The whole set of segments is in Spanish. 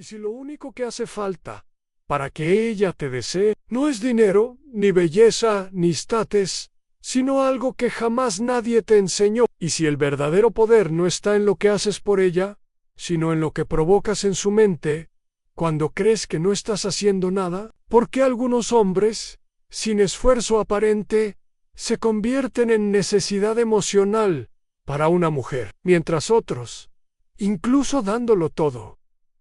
Y si lo único que hace falta para que ella te desee no es dinero, ni belleza, ni estatus, sino algo que jamás nadie te enseñó, y si el verdadero poder no está en lo que haces por ella, sino en lo que provocas en su mente, cuando crees que no estás haciendo nada, ¿por qué algunos hombres, sin esfuerzo aparente, se convierten en necesidad emocional para una mujer, mientras otros, incluso dándolo todo,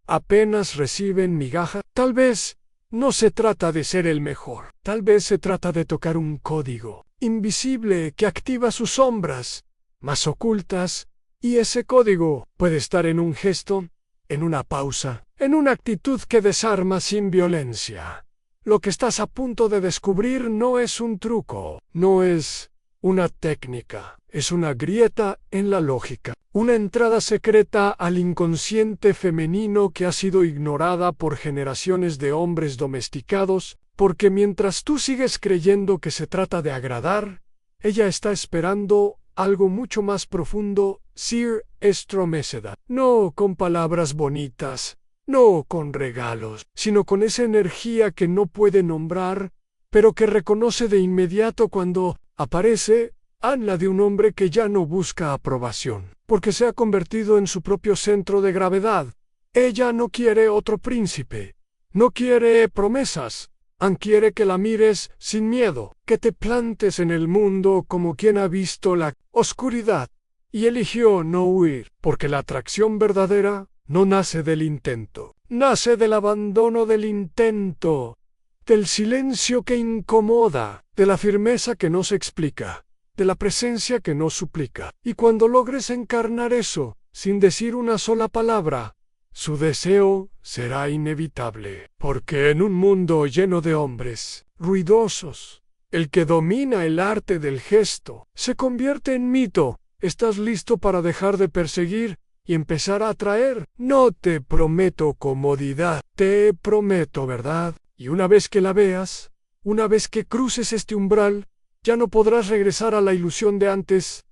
apenas reciben migaja? Tal vez no se trata de ser el mejor, tal vez se trata de tocar un código invisible que activa sus sombras más ocultas, y ese código puede estar en un gesto, en una pausa, en una actitud que desarma sin violencia. Lo que estás a punto de descubrir no es un truco, no es una técnica, es una grieta en la lógica, una entrada secreta al inconsciente femenino que ha sido ignorada por generaciones de hombres domesticados, porque mientras tú sigues creyendo que se trata de agradar, ella está esperando algo mucho más profundo. Sir Estroméseda, no con palabras bonitas, no con regalos, sino con esa energía que no puede nombrar, pero que reconoce de inmediato cuando aparece. Habla de un hombre que ya no busca aprobación, porque se ha convertido en su propio centro de gravedad. Ella no quiere otro príncipe, no quiere promesas, quiere que la mires sin miedo, que te plantes en el mundo como quien ha visto la oscuridad, y eligió no huir, porque la atracción verdadera no nace del intento, nace del abandono del intento, del silencio que incomoda, de la firmeza que no se explica, de la presencia que no suplica. Y cuando logres encarnar eso, sin decir una sola palabra, su deseo será inevitable, porque en un mundo lleno de hombres ruidosos, el que domina el arte del gesto se convierte en mito. ¿Estás listo para dejar de perseguir y empezar a atraer? No te prometo comodidad, te prometo verdad. Y una vez que la veas, una vez que cruces este umbral, ya no podrás regresar a la ilusión de antes.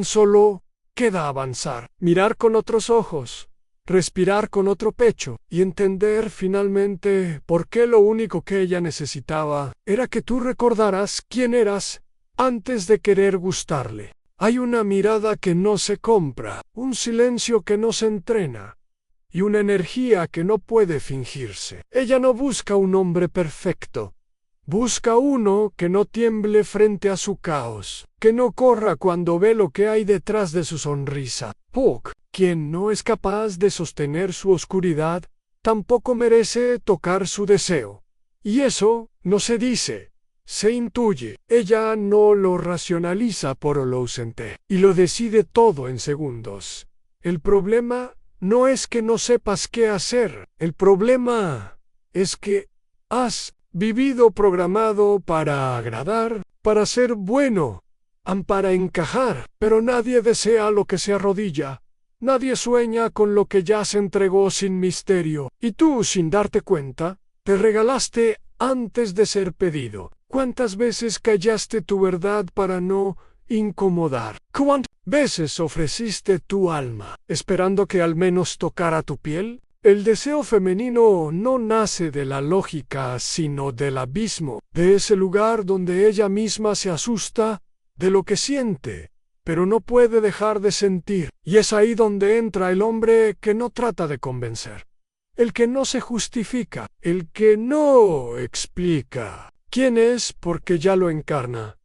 Solo queda avanzar, mirar con otros ojos, respirar con otro pecho y entender finalmente por qué lo único que ella necesitaba era que tú recordaras quién eras antes de querer gustarle. Hay una mirada que no se compra, un silencio que no se entrena y una energía que no puede fingirse. Ella no busca un hombre perfecto. Busca uno que no tiemble frente a su caos, que no corra cuando ve lo que hay detrás de su sonrisa. Puck, quien no es capaz de sostener su oscuridad, tampoco merece tocar su deseo. Y eso no se dice, se intuye. Ella no lo racionaliza por lo ausente, y lo decide todo en segundos. El problema no es que no sepas qué hacer, el problema es que has vivido programado para agradar, para ser bueno, para encajar, pero nadie desea lo que se arrodilla, nadie sueña con lo que ya se entregó sin misterio, y tú, sin darte cuenta, te regalaste antes de ser pedido. ¿Cuántas veces callaste tu verdad para no incomodar? ¿Cuántas veces ofreciste tu alma, esperando que al menos tocara tu piel? El deseo femenino no nace de la lógica, sino del abismo, de ese lugar donde ella misma se asusta de lo que siente, pero no puede dejar de sentir. Y es ahí donde entra el hombre que no trata de convencer, el que no se justifica, el que no explica quién es porque ya lo encarna.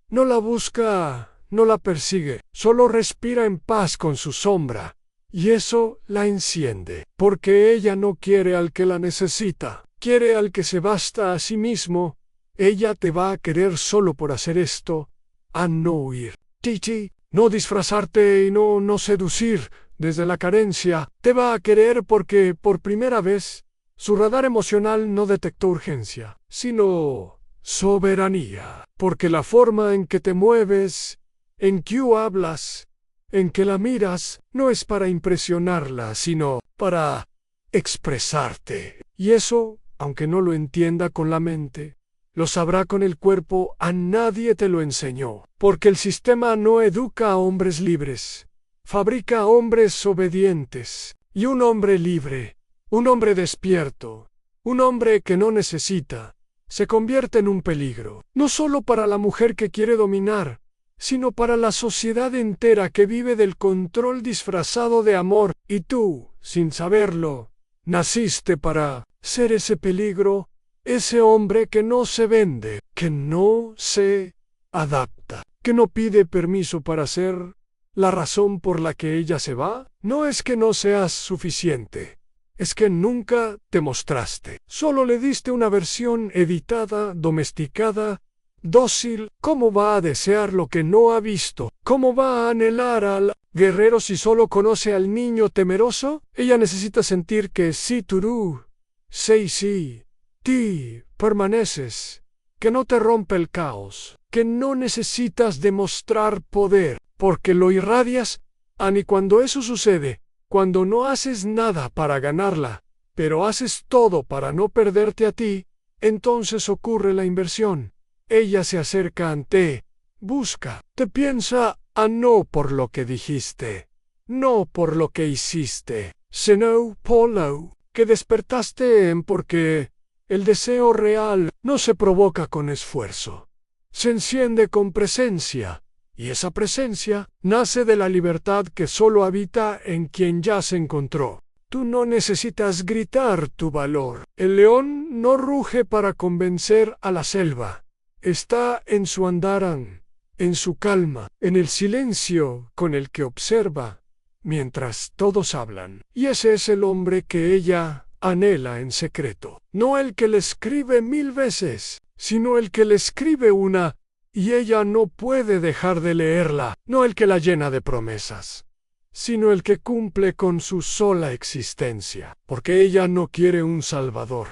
No la busca, no la persigue, solo respira en paz con su sombra. Y eso la enciende, porque ella no quiere al que la necesita, quiere al que se basta a sí mismo. Ella te va a querer solo por hacer esto, a no huir. Titi, no disfrazarte y no seducir desde la carencia. Te va a querer porque, por primera vez, su radar emocional no detectó urgencia, sino soberanía. Porque la forma en que te mueves, en que hablas, en que la miras, no es para impresionarla, sino para expresarte. Y eso, aunque no lo entienda con la mente, lo sabrá con el cuerpo. A nadie te lo enseñó, porque el sistema no educa a hombres libres, fabrica a hombres obedientes, y un hombre libre Un hombre despierto, un hombre que no necesita, se convierte en un peligro, no solo para la mujer que quiere dominar, sino para la sociedad entera que vive del control disfrazado de amor, y tú, sin saberlo, naciste para ser ese peligro, ese hombre que no se vende, que no se adapta, que no pide permiso para ser la razón por la que ella se va. No es que no seas suficiente, es que nunca te mostraste. Solo le diste una versión editada, domesticada, dócil. ¿Cómo va a desear lo que no ha visto? ¿Cómo va a anhelar al guerrero si solo conoce al niño temeroso? Ella necesita sentir que si tú, sí, ti permaneces, que no te rompe el caos, que no necesitas demostrar poder, porque lo irradias, y cuando eso sucede, cuando no haces nada para ganarla, pero haces todo para no perderte a ti, entonces ocurre la inversión. Ella se acerca ante, busca, te piensa, no por lo que dijiste, no por lo que hiciste, sino por lo que despertaste en, porque el deseo real no se provoca con esfuerzo, se enciende con presencia, y esa presencia nace de la libertad que solo habita en quien ya se encontró. Tú no necesitas gritar tu valor. El león no ruge para convencer a la selva. Está en su andarán, en su calma, en el silencio con el que observa, mientras todos hablan. Y ese es el hombre que ella anhela en secreto. No el que le escribe 1000 veces, sino el que le escribe una, y ella no puede dejar de leerla. No el que la llena de promesas, sino el que cumple con su sola existencia. Porque ella no quiere un salvador.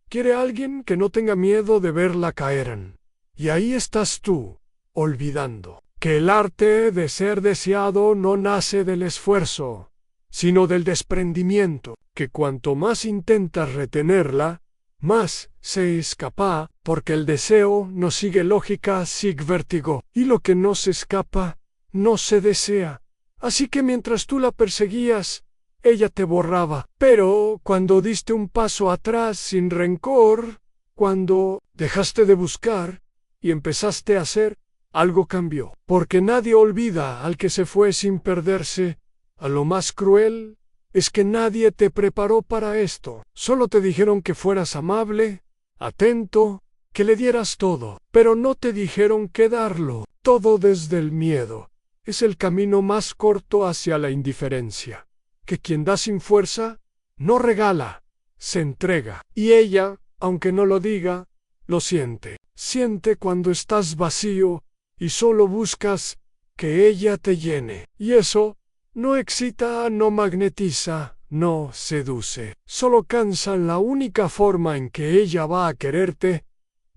Quiere a alguien que no tenga miedo de verla caer. Y ahí estás tú, olvidando que el arte de ser deseado no nace del esfuerzo, sino del desprendimiento, que cuanto más intentas retenerla, más se escapa, porque el deseo no sigue lógica, sigue vértigo, y lo que no se escapa, no se desea. Así que mientras tú la perseguías, ella te borraba. Pero cuando diste un paso atrás sin rencor, cuando dejaste de buscar, y empezaste a hacer, algo cambió. Porque nadie olvida al que se fue sin perderse. A lo más cruel es que nadie te preparó para esto. Solo te dijeron que fueras amable, atento, que le dieras todo. Pero no te dijeron qué darlo. Todo desde el miedo. Es el camino más corto hacia la indiferencia. Que quien da sin fuerza, no regala, se entrega. Y ella, aunque no lo diga, lo siente. Siente cuando estás vacío y solo buscas que ella te llene. Y eso no excita, no magnetiza, no seduce. Solo cansa. La única forma en que ella va a quererte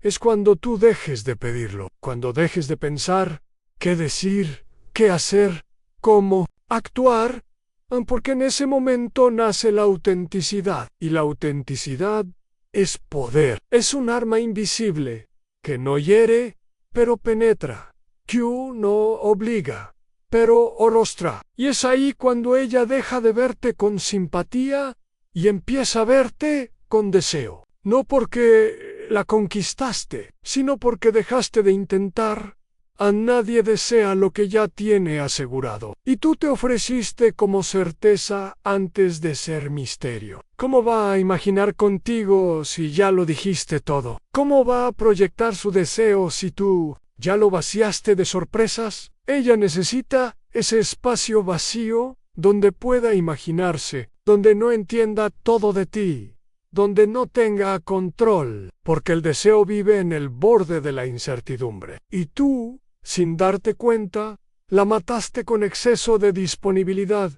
es cuando tú dejes de pedirlo, cuando dejes de pensar qué decir, qué hacer, cómo actuar, porque en ese momento nace la autenticidad. Y la autenticidad es poder. Es un arma invisible que no hiere, pero penetra, que no obliga, pero orostra. Y es ahí cuando ella deja de verte con simpatía y empieza a verte con deseo. No porque la conquistaste, sino porque dejaste de intentar. A nadie desea lo que ya tiene asegurado. Y tú te ofreciste como certeza antes de ser misterio. ¿Cómo va a imaginar contigo si ya lo dijiste todo? ¿Cómo va a proyectar su deseo si tú ya lo vaciaste de sorpresas? Ella necesita ese espacio vacío donde pueda imaginarse, donde no entienda todo de ti, donde no tenga control, porque el deseo vive en el borde de la incertidumbre. Y tú, sin darte cuenta, la mataste con exceso de disponibilidad.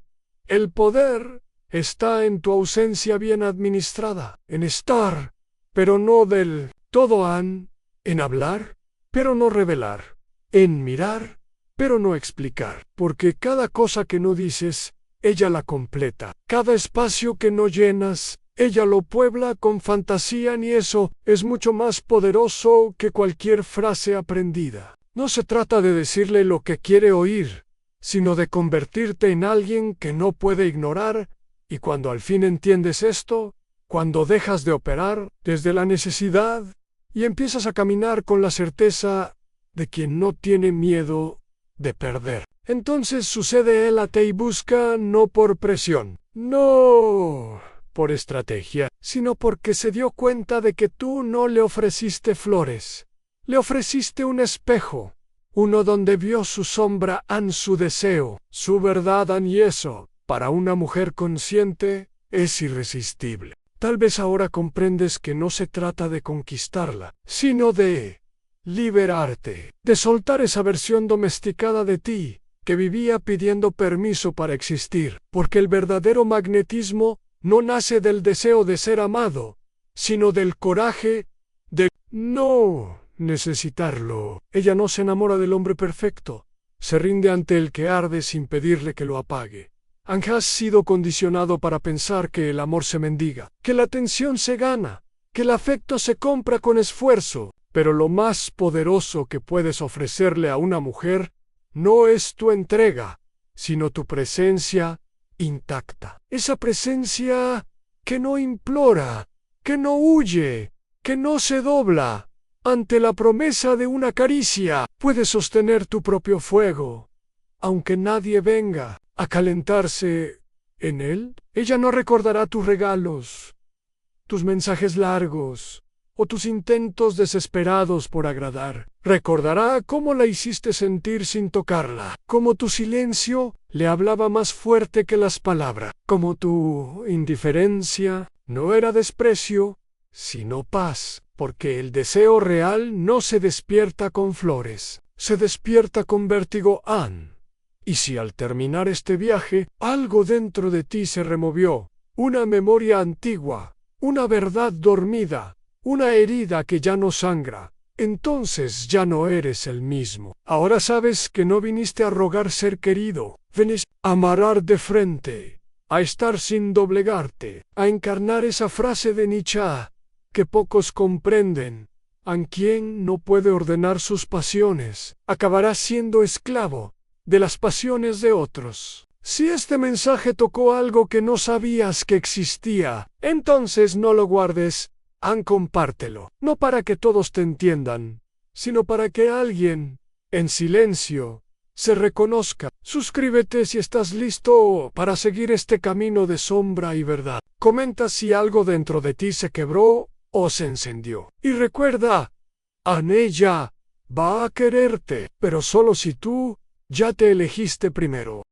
El poder está en tu ausencia bien administrada, en estar, pero no del todo, en hablar, pero no revelar, en mirar, pero no explicar, porque cada cosa que no dices, ella la completa. Cada espacio que no llenas, ella lo puebla con fantasía, y eso es mucho más poderoso que cualquier frase aprendida. No se trata de decirle lo que quiere oír, sino de convertirte en alguien que no puede ignorar Y cuando al fin entiendes esto, cuando dejas de operar desde la necesidad y empiezas a caminar con la certeza de quien no tiene miedo de perder, entonces sucede él a ti y busca no por presión, no por estrategia, sino porque se dio cuenta de que tú no le ofreciste flores, le ofreciste un espejo, uno donde vio su sombra en su deseo, su verdad, y eso, para una mujer consciente, es irresistible. Tal vez ahora comprendes que no se trata de conquistarla, sino de liberarte, de soltar esa versión domesticada de ti, que vivía pidiendo permiso para existir, porque el verdadero magnetismo no nace del deseo de ser amado, sino del coraje de no necesitarlo. Ella no se enamora del hombre perfecto, se rinde ante el que arde sin pedirle que lo apague. Has sido condicionado para pensar que el amor se mendiga, que la atención se gana, que el afecto se compra con esfuerzo, pero lo más poderoso que puedes ofrecerle a una mujer no es tu entrega, sino tu presencia intacta. Esa presencia que no implora, que no huye, que no se dobla ante la promesa de una caricia. Puedes sostener tu propio fuego, aunque nadie venga a calentarse en él. Ella no recordará tus regalos, tus mensajes largos o tus intentos desesperados por agradar. Recordará cómo la hiciste sentir sin tocarla, cómo tu silencio le hablaba más fuerte que las palabras, cómo tu indiferencia no era desprecio, sino paz, porque el deseo real no se despierta con flores, se despierta con vértigo. Y si al terminar este viaje, algo dentro de ti se removió, una memoria antigua, una verdad dormida, una herida que ya no sangra, entonces ya no eres el mismo. Ahora sabes que no viniste a rogar ser querido, viniste a amarrar de frente, a estar sin doblegarte, a encarnar esa frase de Nietzsche que pocos comprenden. A quien no puede ordenar sus pasiones, acabará siendo esclavo de las pasiones de otros. Si este mensaje tocó algo que no sabías que existía, entonces no lo guardes, compártelo. No para que todos te entiendan, sino para que alguien, en silencio, se reconozca. Suscríbete si estás listo para seguir este camino de sombra y verdad. Comenta si algo dentro de ti se quebró o se encendió. Y recuerda, ella va a quererte, pero solo si tú ya te elegiste primero.